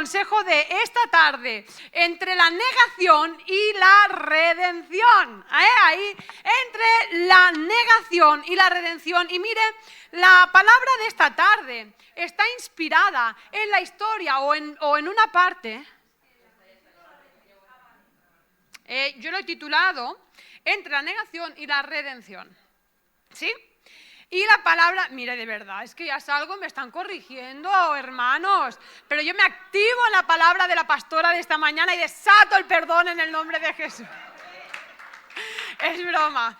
consejo de esta tarde, entre la negación y la redención. Ahí, entre la negación y la redención. Y mire, la palabra de esta tarde está inspirada en la historia o en una parte. Yo lo he titulado Entre la negación y la redención. ¿Sí? Y la palabra, mire, de verdad, es que ya salgo, me están corrigiendo, hermanos, pero yo me activo en la palabra de la pastora de esta mañana y desato el perdón en el nombre de Jesús. Es broma.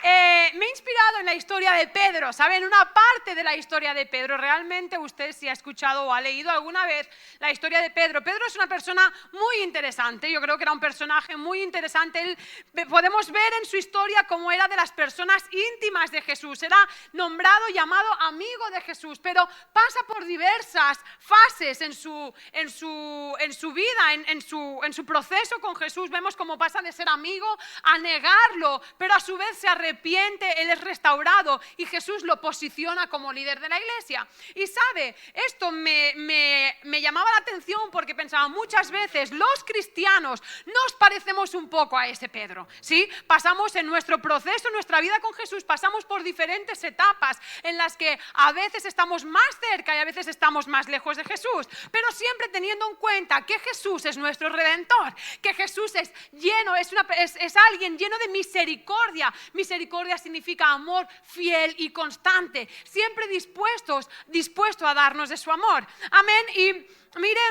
Me he inspirado en la historia de Pedro, ¿saben? Una parte de la historia de Pedro. Realmente usted si ha escuchado o ha leído alguna vez la historia de Pedro. Pedro es una persona muy interesante, yo creo que era un personaje muy interesante. Podemos ver en su historia cómo era de las personas íntimas de Jesús. Era nombrado, llamado amigo de Jesús, pero pasa por diversas fases en su vida, en su proceso con Jesús. Vemos cómo pasa de ser amigo a negarlo, pero a su vez se arrepiente, él es restaurado y Jesús lo posiciona como líder de la iglesia. Y sabe, esto me llamaba la atención porque pensaba muchas veces los cristianos nos parecemos un poco a ese Pedro, ¿sí? Pasamos en nuestro proceso, en nuestra vida con Jesús, pasamos por diferentes etapas en las que a veces estamos más cerca y a veces estamos más lejos de Jesús, pero siempre teniendo en cuenta que Jesús es nuestro Redentor, que Jesús es lleno, es alguien lleno de misericordia. Misericordia significa amor fiel y constante, siempre dispuesto a darnos de su amor. Amén. Y mire,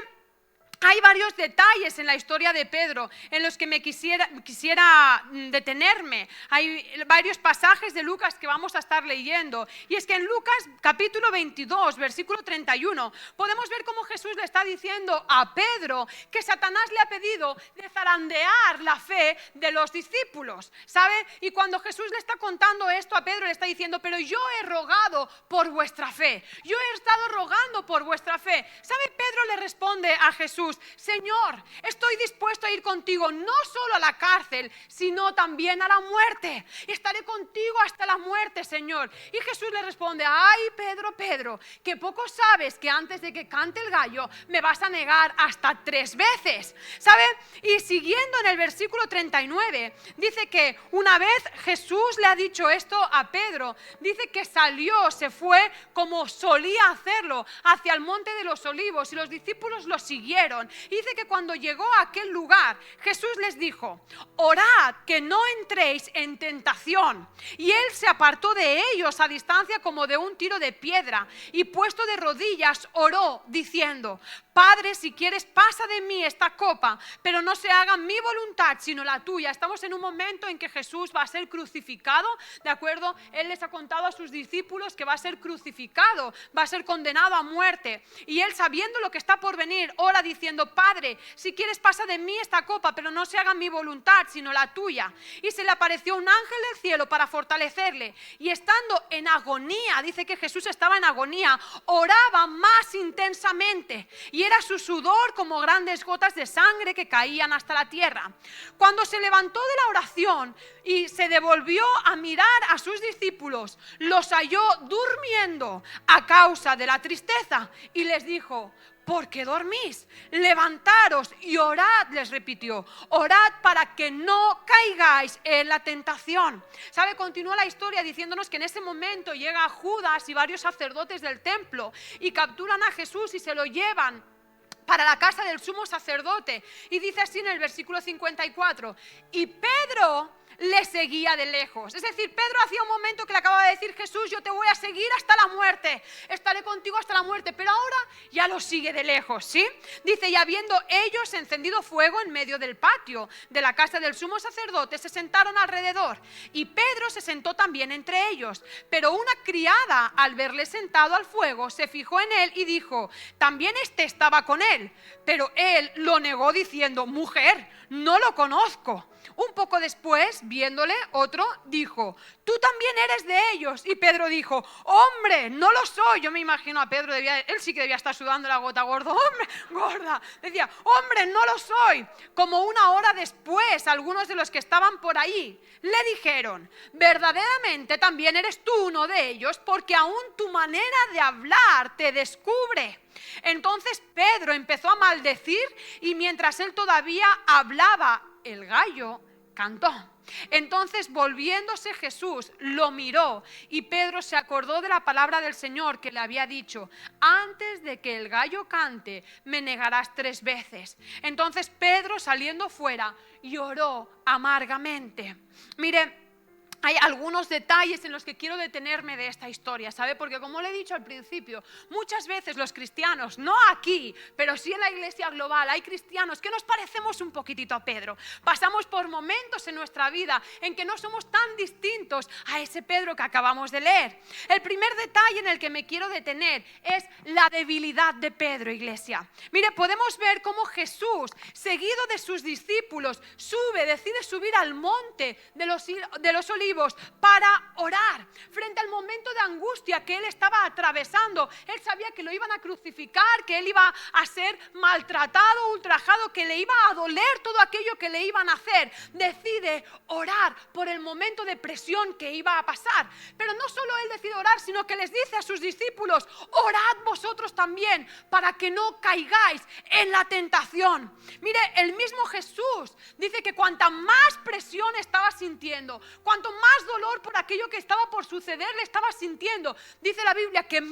hay varios detalles en la historia de Pedro en los que me quisiera detenerme. Hay varios pasajes de Lucas que vamos a estar leyendo. Y es que en Lucas capítulo 22, versículo 31, podemos ver cómo Jesús le está diciendo a Pedro que Satanás le ha pedido de zarandear la fe de los discípulos, ¿sabe? Y cuando Jesús le está contando esto a Pedro, le está diciendo, pero yo he rogado por vuestra fe. Yo he estado rogando por vuestra fe. ¿Sabe? Pedro le responde a Jesús, Señor, estoy dispuesto a ir contigo no solo a la cárcel, sino también a la muerte. Estaré contigo hasta la muerte, Señor. Y Jesús le responde, ay, Pedro, Pedro, que poco sabes que antes de que cante el gallo me vas a negar hasta 3 veces. ¿Sabe? Y siguiendo en el versículo 39, dice que una vez Jesús le ha dicho esto a Pedro, dice que se fue como solía hacerlo, hacia el monte de los olivos, y los discípulos lo siguieron. Y dice que cuando llegó a aquel lugar, Jesús les dijo, orad que no entréis en tentación. Y él se apartó de ellos a distancia como de un tiro de piedra, y puesto de rodillas oró diciendo, Padre, si quieres pasa de mí esta copa, pero no se haga mi voluntad sino la tuya. Estamos en un momento en que Jesús va a ser crucificado, ¿de acuerdo? Él les ha contado a sus discípulos que va a ser crucificado, va a ser condenado a muerte. Y él, sabiendo lo que está por venir, ora diciendo, Padre, si quieres pasa de mí esta copa, pero no se haga mi voluntad sino la tuya. Y se le apareció un ángel del cielo para fortalecerle, y estando en agonía, dice que Jesús estaba en agonía, oraba más intensamente, y era su sudor como grandes gotas de sangre que caían hasta la tierra. Cuando se levantó de la oración y se devolvió a mirar a sus discípulos, los halló durmiendo a causa de la tristeza, y les dijo, ¿por qué dormís? Levantaros y orad, les repitió, orad para que no caigáis en la tentación. ¿Sabe? Continúa la historia diciéndonos que en ese momento llega Judas y varios sacerdotes del templo y capturan a Jesús y se lo llevan para la casa del sumo sacerdote. Y dice así en el versículo 54, y Pedro le seguía de lejos. Es decir, Pedro hacía un momento que le acababa de decir, Jesús, yo te voy a seguir hasta la muerte, estaré contigo hasta la muerte, pero ahora ya lo sigue de lejos, ¿sí? Dice, y habiendo ellos encendido fuego en medio del patio de la casa del sumo sacerdote, se sentaron alrededor, y Pedro se sentó también entre ellos. Pero una criada, al verle sentado al fuego, se fijó en él y dijo, también este estaba con él. Pero él lo negó diciendo, mujer, no lo conozco. Un poco después, viéndole, otro dijo, tú también eres de ellos. Y Pedro dijo, hombre, no lo soy. Yo me imagino a Pedro, él sí que debía estar sudando la gota gorda. Decía, hombre, no lo soy. Como una hora después, algunos de los que estaban por ahí le dijeron, verdaderamente también eres tú uno de ellos, porque aún tu manera de hablar te descubre. Entonces Pedro empezó a maldecir y mientras él todavía hablaba, el gallo cantó. Entonces, volviéndose Jesús, lo miró y Pedro se acordó de la palabra del Señor que le había dicho: antes de que el gallo cante, me negarás 3 veces. Entonces Pedro, saliendo fuera, lloró amargamente. Mire, hay algunos detalles en los que quiero detenerme de esta historia, ¿sabe? Porque como le he dicho al principio, muchas veces los cristianos, no aquí, pero sí en la iglesia global, hay cristianos que nos parecemos un poquitito a Pedro. Pasamos por momentos en nuestra vida en que no somos tan distintos a ese Pedro que acabamos de leer. El primer detalle en el que me quiero detener es la debilidad de Pedro, iglesia. Mire, podemos ver cómo Jesús, seguido de sus discípulos, decide subir al monte de los Olivos para orar frente al momento de angustia que él estaba atravesando. Él sabía que lo iban a crucificar, que él iba a ser maltratado, ultrajado, que le iba a doler todo aquello que le iban a hacer. Decide orar por el momento de presión que iba a pasar. Pero no solo él decide orar, sino que les dice a sus discípulos: orad vosotros también para que no caigáis en la tentación. Mire, el mismo Jesús dice que cuanta más presión estaba sintiendo, cuanto más dolor por aquello que estaba por suceder le estaba sintiendo, dice la Biblia que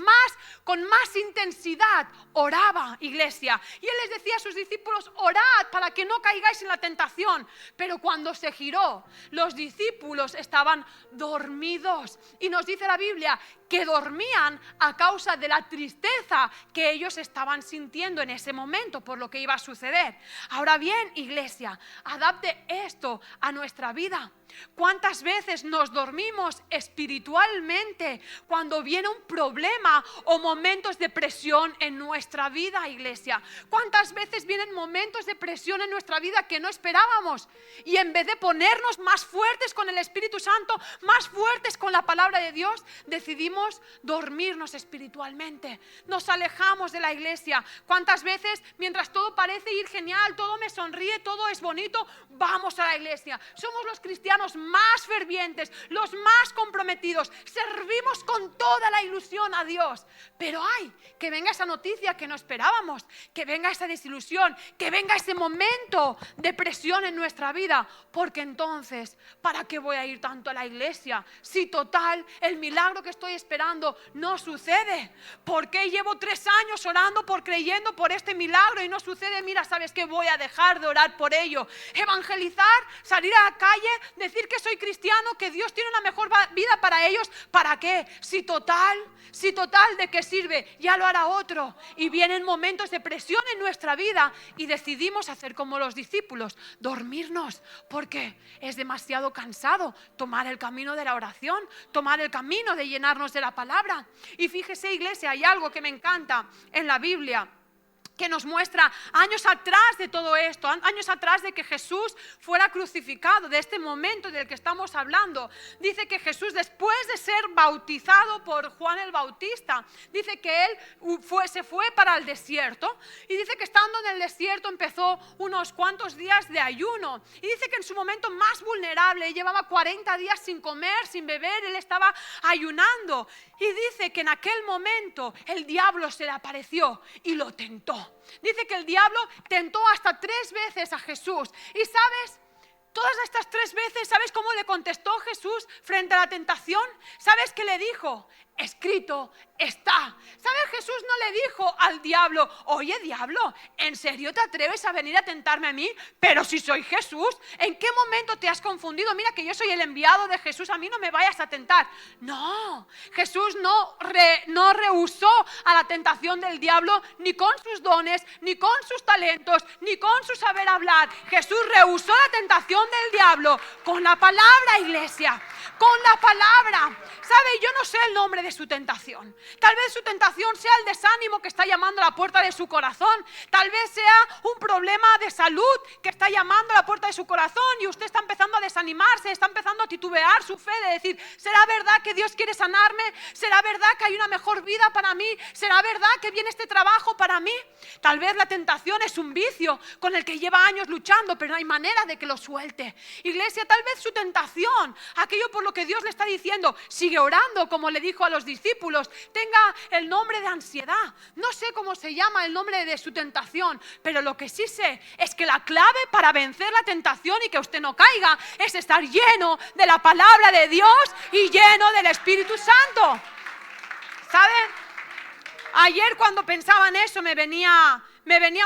con más intensidad oraba, iglesia. Y él les decía a sus discípulos: orad para que no caigáis en la tentación. Pero cuando se giró, los discípulos estaban dormidos. Y nos dice la Biblia que dormían a causa de la tristeza que ellos estaban sintiendo en ese momento por lo que iba a suceder. Ahora bien, iglesia, adapte esto a nuestra vida. ¿Cuántas veces nos dormimos espiritualmente cuando viene un problema o momentos de presión en nuestra vida, iglesia? ¿Cuántas veces vienen momentos de presión en nuestra vida que no esperábamos? Y en vez de ponernos más fuertes con el Espíritu Santo, más fuertes con la palabra de Dios, decidimos dormirnos espiritualmente. Nos alejamos de la iglesia. ¿Cuántas veces, mientras todo parece ir genial, todo me sonríe, todo es bonito, vamos a la iglesia? Somos los cristianos más fervientes, los más comprometidos, servimos con toda la ilusión a Dios. Pero ay, que venga esa noticia que no esperábamos, que venga esa desilusión, que venga ese momento de presión en nuestra vida, porque entonces, ¿para qué voy a ir tanto a la iglesia? Si total, el milagro que estoy esperando no sucede. ¿Por qué llevo 3 años orando, creyendo por este milagro y no sucede? Mira, ¿sabes qué? Voy a dejar de orar por ello. Evangelizar, salir a la calle, decir que soy cristiano, que Dios tiene una mejor vida para ellos. ¿Para qué? Si total, ¿de qué sirve? Ya lo hará otro. Y vienen momentos de presión en nuestra vida y decidimos hacer como los discípulos, dormirnos, porque es demasiado cansado tomar el camino de la oración, tomar el camino de llenarnos de la palabra. Y fíjese, iglesia, hay algo que me encanta en la Biblia, que nos muestra años atrás de todo esto, años atrás de que Jesús fuera crucificado, de este momento del que estamos hablando. Dice que Jesús, después de ser bautizado por Juan el Bautista, dice que él se fue para el desierto, y dice que estando en el desierto empezó unos cuantos días de ayuno, y dice que en su momento más vulnerable llevaba 40 días sin comer, sin beber, él estaba ayunando, y dice que en aquel momento el diablo se le apareció y lo tentó. Dice que el diablo tentó hasta 3 veces a Jesús. Y ¿sabes? Todas estas 3 veces, ¿sabes cómo le contestó Jesús frente a la tentación? ¿Sabes qué le dijo? Escrito está. ¿Sabes? Jesús no le dijo al diablo: oye, diablo, ¿en serio te atreves a venir a tentarme a mí? Pero si soy Jesús, ¿en qué momento te has confundido? Mira que yo soy el enviado de Jesús, a mí no me vayas a tentar. No, Jesús no rehusó a la tentación del diablo, ni con sus dones, ni con sus talentos, ni con su saber hablar. Jesús rehusó la tentación del diablo con la palabra, iglesia, con la palabra. ¿Sabe? Yo no sé el nombre de su tentación. Tal vez su tentación sea el desánimo que está llamando a la puerta de su corazón. Tal vez sea un problema de salud que está llamando a la puerta de su corazón y usted está empezando a desanimarse, está empezando a titubear su fe, de decir: ¿será verdad que Dios quiere sanarme? ¿Será verdad que hay una mejor vida para mí? ¿Será verdad que viene este trabajo para mí? Tal vez la tentación es un vicio con el que lleva años luchando, pero no hay manera de que lo suelte. Iglesia, tal vez su tentación, aquello por lo que Dios le está diciendo. Sigue orando, como le dijo a los discípulos. Tenga el nombre de ansiedad. No sé cómo se llama el nombre de su tentación, pero lo que sí sé es que la clave para vencer la tentación y que usted no caiga es estar lleno de la palabra de Dios y lleno del Espíritu Santo. ¿Saben? Ayer cuando pensaba en eso me venía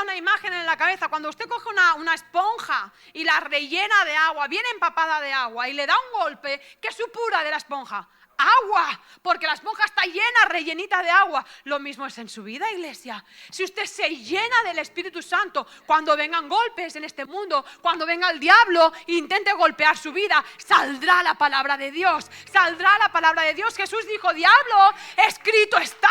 una imagen en la cabeza. Cuando usted coge una esponja y la rellena de agua, bien empapada de agua, y le da un golpe, ¿qué supura de la esponja? Agua, porque la esponja está llena, rellenita de agua. Lo mismo es en su vida, iglesia. Si usted se llena del Espíritu Santo, cuando vengan golpes en este mundo, cuando venga el diablo e intente golpear su vida, saldrá la palabra de Dios. Saldrá la palabra de Dios. Jesús dijo: diablo, escrito está.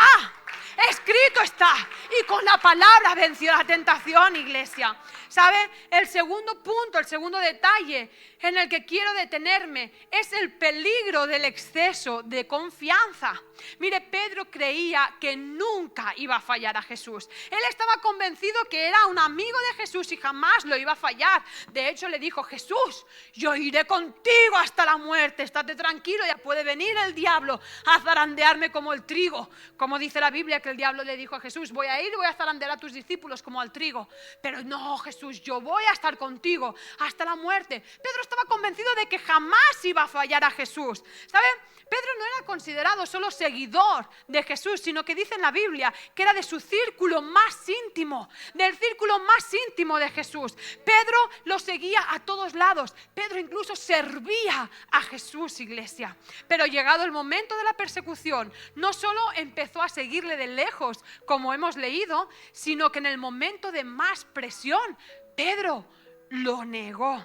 Escrito está. Y con la palabra venció la tentación, iglesia. ¿Sabe? El segundo punto, el segundo detalle en el que quiero detenerme es el peligro del exceso de confianza. Mire, Pedro creía que nunca iba a fallar a Jesús. Él estaba convencido que era un amigo de Jesús y jamás lo iba a fallar. De hecho, le dijo: Jesús, yo iré contigo hasta la muerte. Estate tranquilo, ya puede venir el diablo a zarandearme como el trigo. Como dice la Biblia, que el diablo le dijo a Jesús: voy a ir y voy a zarandear a tus discípulos como al trigo. Pero no, Jesús, yo voy a estar contigo hasta la muerte. Pedro estaba convencido de que jamás iba a fallar a Jesús. ¿Saben? Pedro no era considerado solo seguidor de Jesús, sino que dice en la Biblia que era de su círculo más íntimo, del círculo más íntimo de Jesús. Pedro lo seguía a todos lados. Pedro incluso servía a Jesús, iglesia. Pero llegado el momento de la persecución, no solo empezó a seguirle de lejos, como hemos leído, sino que en el momento de más presión, Pedro lo negó.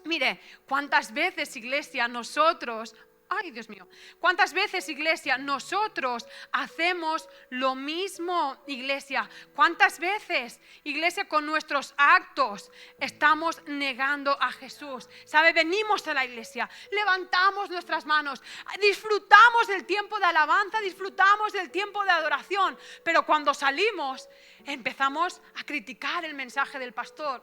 Mire, ¿cuántas veces, iglesia, nosotros... Ay, Dios mío, ¿cuántas veces, iglesia, nosotros hacemos lo mismo, iglesia? ¿Cuántas veces, iglesia, con nuestros actos estamos negando a Jesús? ¿Sabe? Venimos a la iglesia, levantamos nuestras manos, disfrutamos del tiempo de alabanza, disfrutamos del tiempo de adoración, pero cuando salimos empezamos a criticar el mensaje del pastor.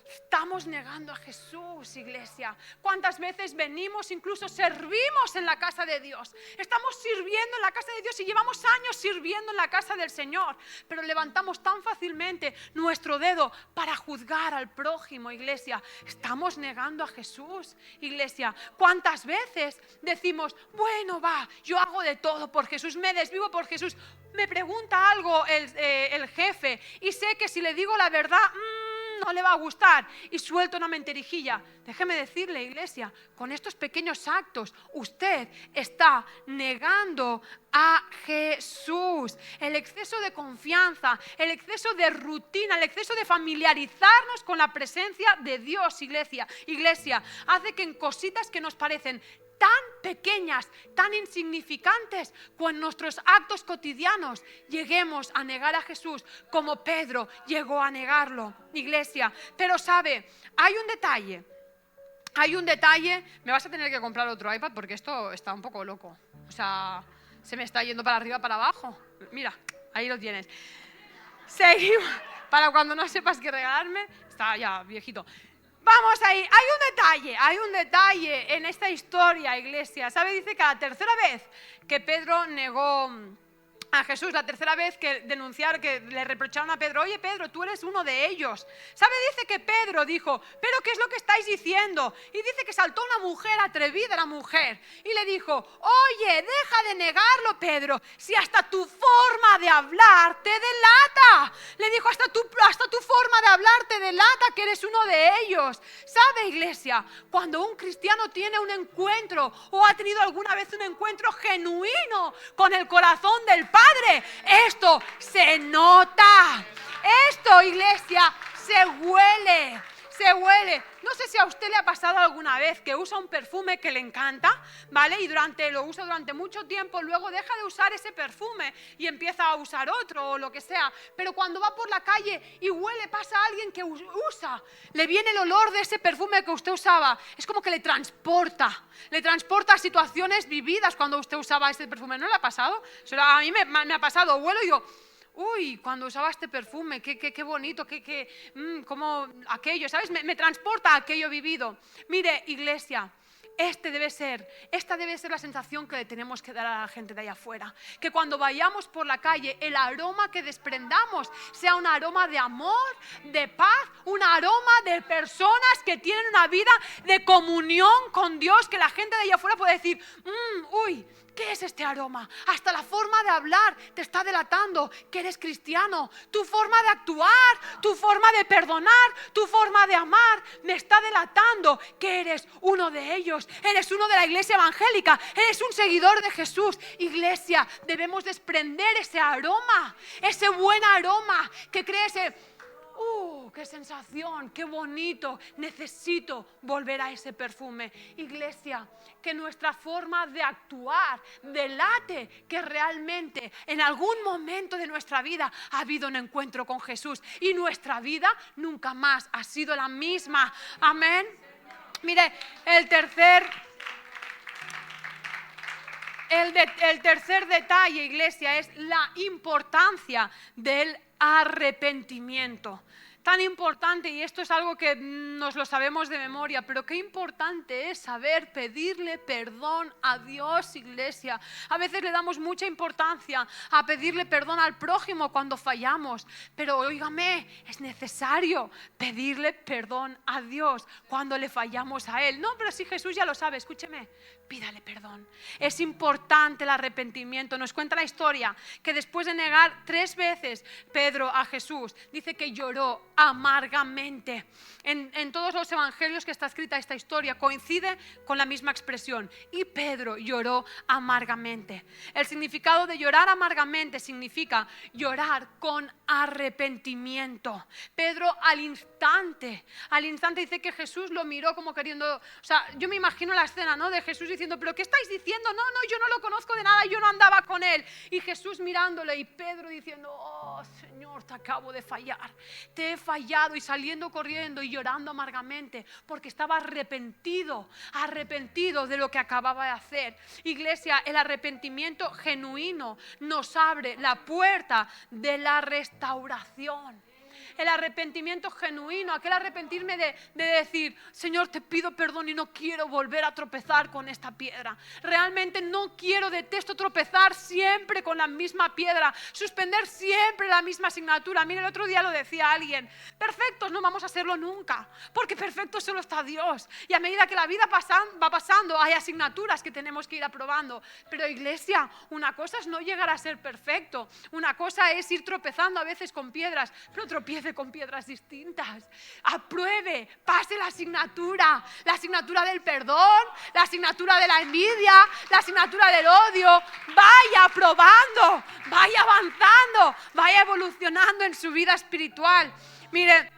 Estamos negando a Jesús, iglesia. ¿Cuántas veces venimos, incluso servimos en la casa de Dios? Estamos sirviendo en la casa de Dios y llevamos años sirviendo en la casa del Señor, pero levantamos tan fácilmente nuestro dedo para juzgar al prójimo, iglesia. Estamos negando a Jesús, iglesia. ¿Cuántas veces decimos: bueno, va, yo hago de todo por Jesús, me desvivo por Jesús? Me pregunta algo el jefe y sé que si le digo la verdad, no le va a gustar, y suelto una mentirijilla. Déjeme decirle, iglesia, con estos pequeños actos usted está negando a Jesús. El exceso de confianza, el exceso de rutina, el exceso de familiarizarnos con la presencia de Dios, iglesia, hace que en cositas que nos parecen tan pequeñas, tan insignificantes, con nuestros actos cotidianos lleguemos a negar a Jesús como Pedro llegó a negarlo, iglesia. Pero sabe, hay un detalle, me vas a tener que comprar otro iPad porque esto está un poco loco, o sea, se me está yendo para arriba, para abajo. Mira, ahí lo tienes. Seguimos, para cuando no sepas qué regalarme, está ya viejito. Vamos ahí, hay un detalle en esta historia, iglesia. ¿Sabe? Dice que la tercera vez que Pedro negó a Jesús, la tercera vez que denunciaron, que le reprocharon a Pedro: oye, Pedro, tú eres uno de ellos. ¿Sabe? Dice que Pedro dijo: ¿pero qué es lo que estáis diciendo? Y dice que saltó una mujer, atrevida la mujer, y le dijo: oye, deja de negarlo, Pedro, si hasta tu forma de hablar te delata. Le dijo: hasta tu forma de hablar te delata que eres uno de ellos. ¿Sabe, iglesia? Cuando un cristiano tiene un encuentro o ha tenido alguna vez un encuentro genuino con el corazón del Padre, esto se nota. Esto, iglesia, se huele. No sé si a usted le ha pasado alguna vez que usa un perfume que le encanta, ¿vale? Y lo usa durante mucho tiempo, luego deja de usar ese perfume y empieza a usar otro o lo que sea. Pero cuando va por la calle y huele, pasa a alguien que usa, le viene el olor de ese perfume que usted usaba. Es como que le transporta a situaciones vividas cuando usted usaba ese perfume. ¿No le ha pasado? A mí me ha pasado, huelo y digo: uy, cuando usaba este perfume, qué bonito, como aquello, ¿sabes? Me transporta a aquello vivido. Mire, iglesia, esta debe ser la sensación que le tenemos que dar a la gente de allá afuera. Que cuando vayamos por la calle, el aroma que desprendamos sea un aroma de amor, de paz, un aroma de personas que tienen una vida de comunión con Dios, que la gente de allá afuera puede decir, uy, ¿qué es este aroma? Hasta la forma de hablar te está delatando que eres cristiano. Tu forma de actuar, tu forma de perdonar, tu forma de amar me está delatando que eres uno de ellos. Eres uno de la iglesia evangélica, eres un seguidor de Jesús. Iglesia, debemos desprender ese aroma, ese buen aroma que crea ese... ¡qué sensación! ¡Qué bonito! Necesito volver a ese perfume. Iglesia, que nuestra forma de actuar delate que realmente en algún momento de nuestra vida ha habido un encuentro con Jesús y nuestra vida nunca más ha sido la misma. Amén. Mire, el tercer detalle, iglesia, es la importancia del arrepentimiento. Tan importante, y esto es algo que nos lo sabemos de memoria, pero qué importante es saber pedirle perdón a Dios, iglesia. A veces le damos mucha importancia a pedirle perdón al prójimo cuando fallamos, pero óigame, es necesario pedirle perdón a Dios cuando le fallamos a Él. No, pero si Jesús ya lo sabe, escúcheme, pídale perdón. Es importante el arrepentimiento. Nos cuenta la historia que después de negar 3 veces Pedro a Jesús, dice que lloró amargamente. En todos los evangelios que está escrita esta historia coincide con la misma expresión. Y Pedro lloró amargamente. El significado de llorar amargamente significa llorar con arrepentimiento. Pedro al instante dice que Jesús lo miró como queriendo, o sea, yo me imagino la escena, ¿no? De Jesús diciendo, ¿pero qué estáis diciendo? No, yo no lo conozco de nada, yo no andaba con él. Y Jesús mirándole y Pedro diciendo, oh Señor, te acabo de fallar, te he fallado, y saliendo corriendo y llorando amargamente porque estaba arrepentido de lo que acababa de hacer. Iglesia, el arrepentimiento genuino nos abre la puerta de la restauración. El arrepentimiento genuino, aquel arrepentirme de decir, Señor, te pido perdón y no quiero volver a tropezar con esta piedra. Realmente no quiero, detesto tropezar siempre con la misma piedra, suspender siempre la misma asignatura. Mira, el otro día lo decía alguien, perfectos no vamos a serlo nunca, porque perfecto solo está Dios. Y a medida que la vida va pasando, hay asignaturas que tenemos que ir aprobando. Pero iglesia, una cosa es no llegar a ser perfecto, una cosa es ir tropezando a veces con piedras, pero tropiece con piedras distintas. Apruebe, pase la asignatura del perdón, la asignatura de la envidia, la asignatura del odio. Vaya aprobando, vaya avanzando, vaya evolucionando en su vida espiritual. Mire,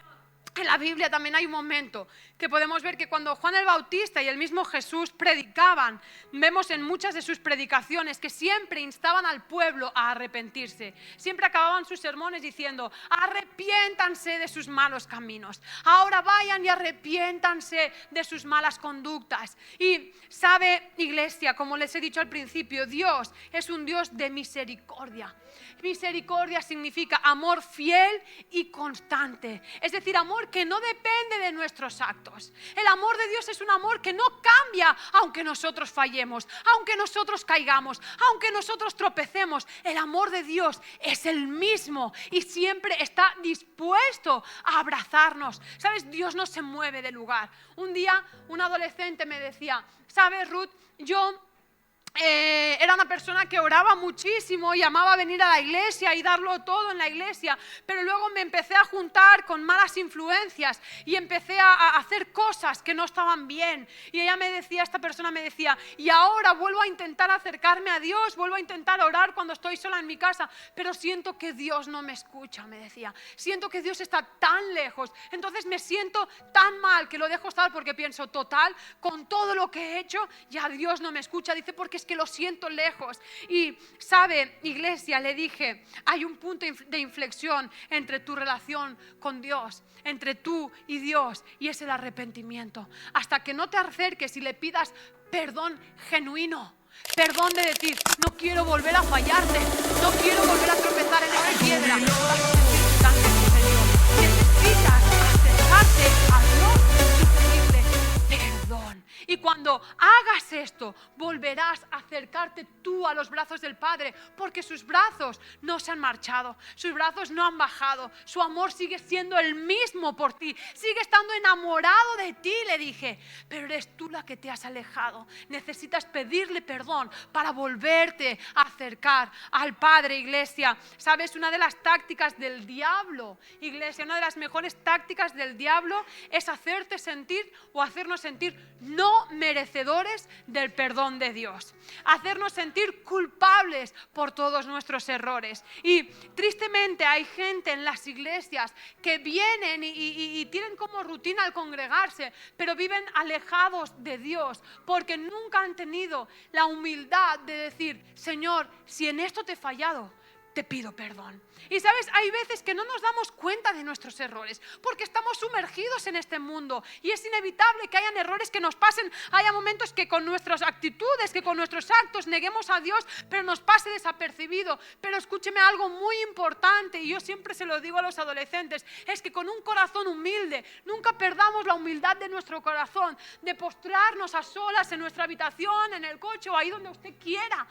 en la Biblia también hay un momento que podemos ver que cuando Juan el Bautista y el mismo Jesús predicaban, vemos en muchas de sus predicaciones que siempre instaban al pueblo a arrepentirse. Siempre acababan sus sermones diciendo, arrepiéntanse de sus malos caminos. Ahora vayan y arrepiéntanse de sus malas conductas. Y sabe, iglesia, como les he dicho al principio, Dios es un Dios de misericordia. Misericordia significa amor fiel y constante. Es decir, amor que no depende de nuestros actos. El amor de Dios es un amor que no cambia aunque nosotros fallemos, aunque nosotros caigamos, aunque nosotros tropecemos. El amor de Dios es el mismo y siempre está dispuesto a abrazarnos. ¿Sabes? Dios no se mueve de lugar. Un día un adolescente me decía, ¿sabes, Ruth? Yo era una persona que oraba muchísimo y amaba venir a la iglesia y darlo todo en la iglesia, pero luego me empecé a juntar con malas influencias y empecé a hacer cosas que no estaban bien. Y esta persona me decía, y ahora vuelvo a intentar acercarme a Dios, vuelvo a intentar orar cuando estoy sola en mi casa, pero siento que Dios no me escucha, me decía. Siento que Dios está tan lejos, entonces me siento tan mal que lo dejo estar porque pienso, total, con todo lo que he hecho, ya Dios no me escucha. Dice, porque es que lo siento lejos. Y sabe, iglesia, le dije, hay un punto de inflexión entre tu relación con Dios, entre tú y Dios, y es el arrepentimiento. Hasta que no te acerques y le pidas perdón genuino, perdón de decir, no quiero volver a fallarte, no quiero volver a tropezar en esa piedra, vas a sentir tan interior. Necesitas acercarte a Dios y pedirle perdón. Y cuando cuando hagas esto, volverás a acercarte tú a los brazos del Padre, porque sus brazos no se han marchado, sus brazos no han bajado, su amor sigue siendo el mismo por ti, sigue estando enamorado de ti, le dije, pero eres tú la que te has alejado. Necesitas pedirle perdón para volverte a acercar al Padre, iglesia. ¿Sabes? Una de las tácticas del diablo, iglesia, una de las mejores tácticas del diablo es hacerte sentir o hacernos sentir no merecedores del perdón de Dios, hacernos sentir culpables por todos nuestros errores. Y tristemente hay gente en las iglesias que vienen y tienen como rutina al congregarse, pero viven alejados de Dios porque nunca han tenido la humildad de decir, Señor, si en esto te he fallado, te pido perdón. Y sabes, hay veces que no nos damos cuenta de nuestros errores porque estamos sumergidos en este mundo y es inevitable que hayan errores que nos pasen, haya momentos que con nuestras actitudes, que con nuestros actos neguemos a Dios, pero nos pase desapercibido. Pero escúcheme algo muy importante, y yo siempre se lo digo a los adolescentes, es que con un corazón humilde, nunca perdamos la humildad de nuestro corazón, de postrarnos a solas en nuestra habitación, en el coche o ahí donde usted quiera,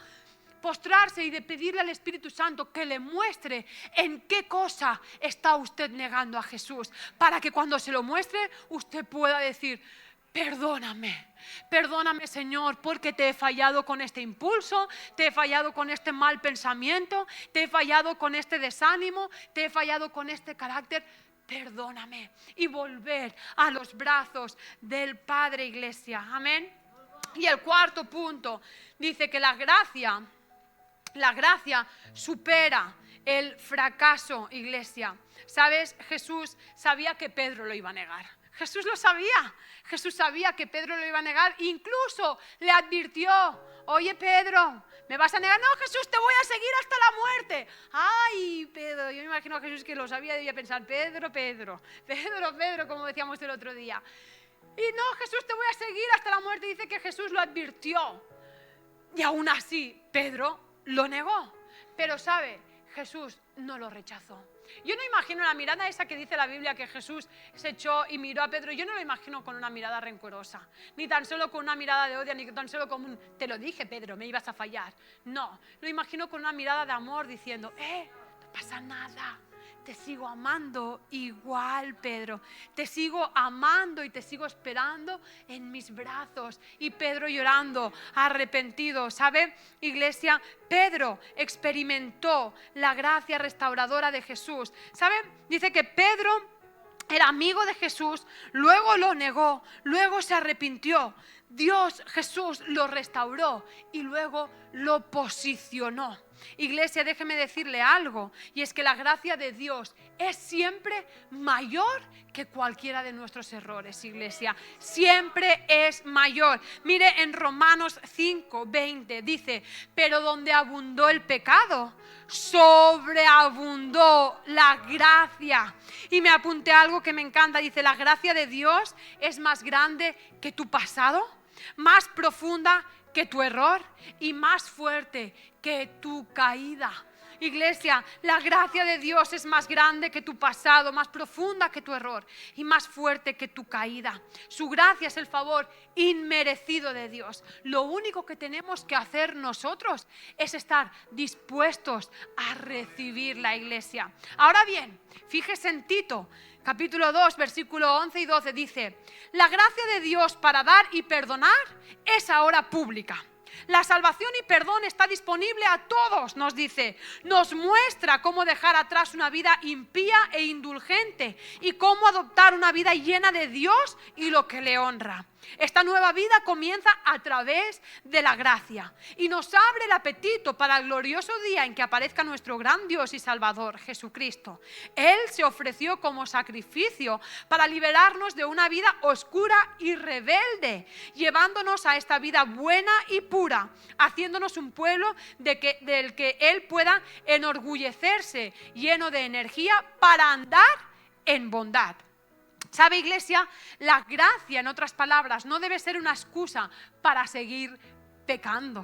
postrarse y de pedirle al Espíritu Santo que le muestre en qué cosa está usted negando a Jesús, para que cuando se lo muestre usted pueda decir, perdóname, perdóname, Señor, porque te he fallado con este impulso, te he fallado con este mal pensamiento, te he fallado con este desánimo, te he fallado con este carácter. Perdóname, y volver a los brazos del Padre, iglesia. Amén. Y el cuarto punto dice que la gracia supera el fracaso, iglesia. ¿Sabes? Jesús sabía que Pedro lo iba a negar. Jesús lo sabía. Jesús sabía que Pedro lo iba a negar. Incluso le advirtió, oye Pedro, ¿me vas a negar? No, Jesús, te voy a seguir hasta la muerte. Ay, Pedro, yo me imagino a Jesús que lo sabía, debía pensar, Pedro, como decíamos el otro día. Y no, Jesús, te voy a seguir hasta la muerte. Dice que Jesús lo advirtió. Y aún así, Pedro lo negó. Pero sabe, Jesús no lo rechazó. Yo no imagino la mirada esa que dice la Biblia, que Jesús se echó y miró a Pedro. Yo no lo imagino con una mirada rencorosa, ni tan solo con una mirada de odio, ni tan solo con un, te lo dije, Pedro, me ibas a fallar. No, lo imagino con una mirada de amor diciendo, no pasa nada. Te sigo amando igual, Pedro. Te sigo amando y te sigo esperando en mis brazos. Y Pedro llorando, arrepentido. ¿Sabe, iglesia? Pedro experimentó la gracia restauradora de Jesús. ¿Sabe? Dice que Pedro era amigo de Jesús, luego lo negó, luego se arrepintió. Jesús lo restauró y luego lo posicionó. Iglesia, déjeme decirle algo, y es que la gracia de Dios es siempre mayor que cualquiera de nuestros errores, iglesia. Siempre es mayor. Mire, en Romanos 5:20 dice, pero donde abundó el pecado, sobreabundó la gracia. Y me apunté algo que me encanta, dice, la gracia de Dios es más grande que tu pasado, más profunda que tu error y más fuerte que tu caída. Iglesia, la gracia de Dios es más grande que tu pasado, más profunda que tu error y más fuerte que tu caída. Su gracia es el favor inmerecido de Dios. Lo único que tenemos que hacer nosotros es estar dispuestos a recibir la iglesia. Ahora bien, fíjese en Tito, capítulo 2, versículo 11 y 12, dice, la gracia de Dios para dar y perdonar es ahora pública. La salvación y perdón está disponible a todos, nos dice. Nos muestra cómo dejar atrás una vida impía e indulgente y cómo adoptar una vida llena de Dios y lo que le honra. Esta nueva vida comienza a través de la gracia y nos abre el apetito para el glorioso día en que aparezca nuestro gran Dios y Salvador, Jesucristo. Él se ofreció como sacrificio para liberarnos de una vida oscura y rebelde, llevándonos a esta vida buena y pura, haciéndonos un pueblo del que Él pueda enorgullecerse, lleno de energía para andar en bondad. ¿Sabe, iglesia? La gracia, en otras palabras, no debe ser una excusa para seguir pecando.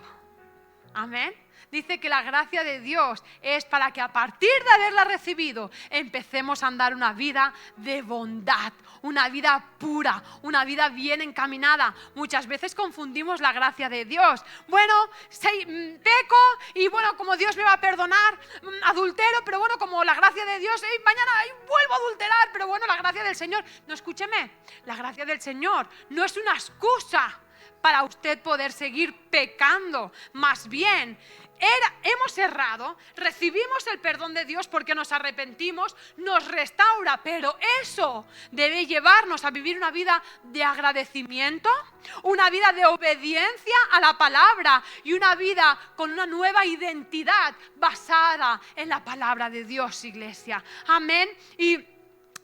Amén. Dice que la gracia de Dios es para que a partir de haberla recibido empecemos a andar una vida de bondad, una vida pura, una vida bien encaminada. Muchas veces confundimos la gracia de Dios. Bueno, peco y bueno, como Dios me va a perdonar, adultero, pero bueno, como la gracia de Dios, mañana vuelvo a adulterar, pero bueno, la gracia del Señor. No, escúcheme, la gracia del Señor no es una excusa para usted poder seguir pecando. Más bien, hemos errado, recibimos el perdón de Dios porque nos arrepentimos, nos restaura, pero eso debe llevarnos a vivir una vida de agradecimiento, una vida de obediencia a la palabra y una vida con una nueva identidad basada en la palabra de Dios, iglesia. Amén. Y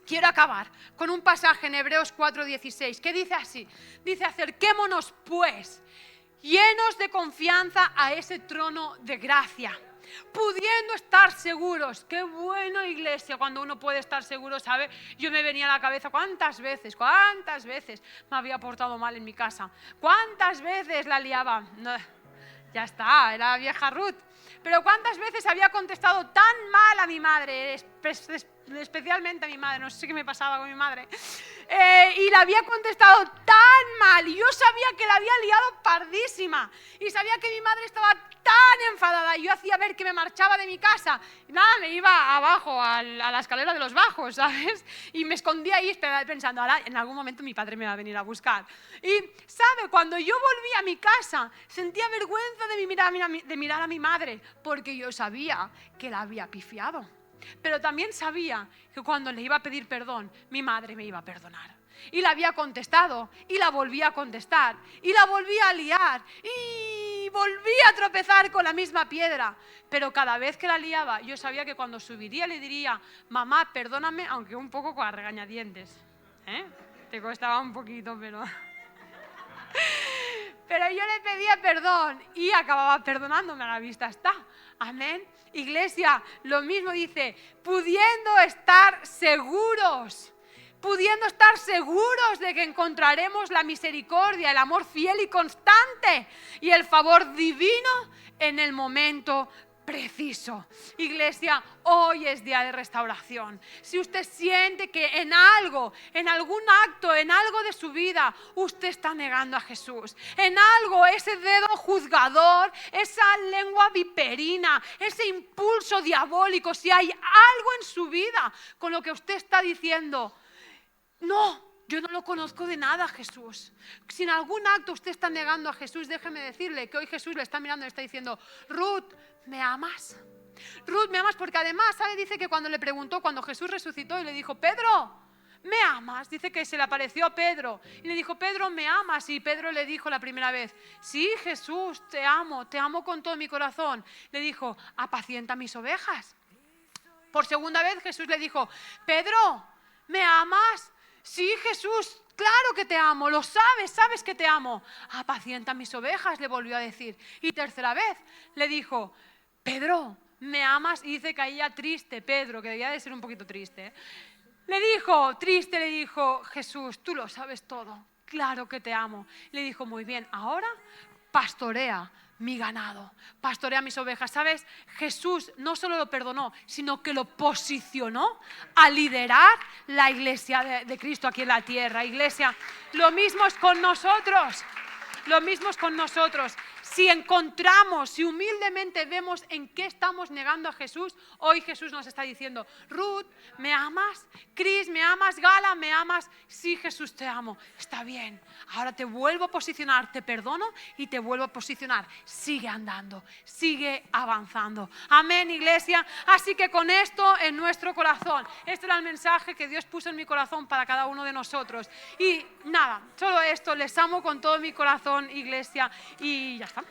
quiero acabar con un pasaje en Hebreos 4:16 que dice así, dice: acerquémonos pues llenos de confianza a ese trono de gracia, pudiendo estar seguros. Qué bueno, iglesia, cuando uno puede estar seguro, ¿sabe? Yo me venía a la cabeza cuántas veces me había portado mal en mi casa, cuántas veces la liaba. No, ya está, era vieja Ruth. Pero cuántas veces había contestado tan mal a mi madre, especialmente a mi madre, no sé qué me pasaba con mi madre, y la había contestado tan mal, y yo sabía que la había liado pardísima, y sabía que mi madre estaba tan enfadada, y yo hacía ver que me marchaba de mi casa, y nada, me iba abajo a la escalera de los bajos, ¿sabes? Y me escondía ahí pensando, ahora en algún momento mi padre me va a venir a buscar. Y, ¿sabe? Cuando yo volví a mi casa, sentía vergüenza de mirar a mi madre, porque yo sabía que la había pifiado. Pero también sabía que cuando le iba a pedir perdón, mi madre me iba a perdonar. Y la había contestado, y la volví a contestar, y la volví a liar, y volví a tropezar con la misma piedra. Pero cada vez que la liaba, yo sabía que cuando subiría le diría: mamá, perdóname, aunque un poco con regañadientes. Te costaba un poquito, pero... Pero yo le pedía perdón y acababa perdonándome, a la vista está. Amén. Iglesia, lo mismo dice, pudiendo estar seguros de que encontraremos la misericordia, el amor fiel y constante y el favor divino en el momento preciso. Iglesia, hoy es día de restauración. Si usted siente que en algo, en algún acto, en algo de su vida, usted está negando a Jesús, en algo, ese dedo juzgador, esa lengua viperina, ese impulso diabólico, si hay algo en su vida con lo que usted está diciendo, no, yo no lo conozco de nada, Jesús. Si en algún acto usted está negando a Jesús, déjeme decirle que hoy Jesús le está mirando y le está diciendo: Ruth, ¿me amas? Ruth, ¿me amas? Porque además, ¿sabe? Dice que cuando le preguntó, cuando Jesús resucitó y le dijo: Pedro, ¿me amas? Dice que se le apareció a Pedro y le dijo: Pedro, ¿me amas? Y Pedro le dijo la primera vez: sí, Jesús, te amo con todo mi corazón. Le dijo: apacienta mis ovejas. Por segunda vez Jesús le dijo: Pedro, ¿me amas? Sí, Jesús, claro que te amo, lo sabes que te amo. Apacienta mis ovejas, le volvió a decir. Y tercera vez le dijo: Pedro, ¿me amas? Y dice que ahí ya triste, Pedro, que debía de ser un poquito triste, le dijo: Jesús, tú lo sabes todo, claro que te amo. Le dijo: muy bien, ahora pastorea mi ganado, pastorea mis ovejas. ¿Sabes? Jesús no solo lo perdonó, sino que lo posicionó a liderar la iglesia de Cristo aquí en la tierra. Iglesia, lo mismo es con nosotros. Si encontramos, si humildemente vemos en qué estamos negando a Jesús, hoy Jesús nos está diciendo: Ruth, ¿me amas? Cris, ¿me amas? Gala, ¿me amas? Sí, Jesús, te amo. Está bien, ahora te vuelvo a posicionar, te perdono y te vuelvo a posicionar. Sigue andando, sigue avanzando. Amén, iglesia. Así que con esto en nuestro corazón, este era el mensaje que Dios puso en mi corazón para cada uno de nosotros. Y nada, solo esto, les amo con todo mi corazón, iglesia, y ya está.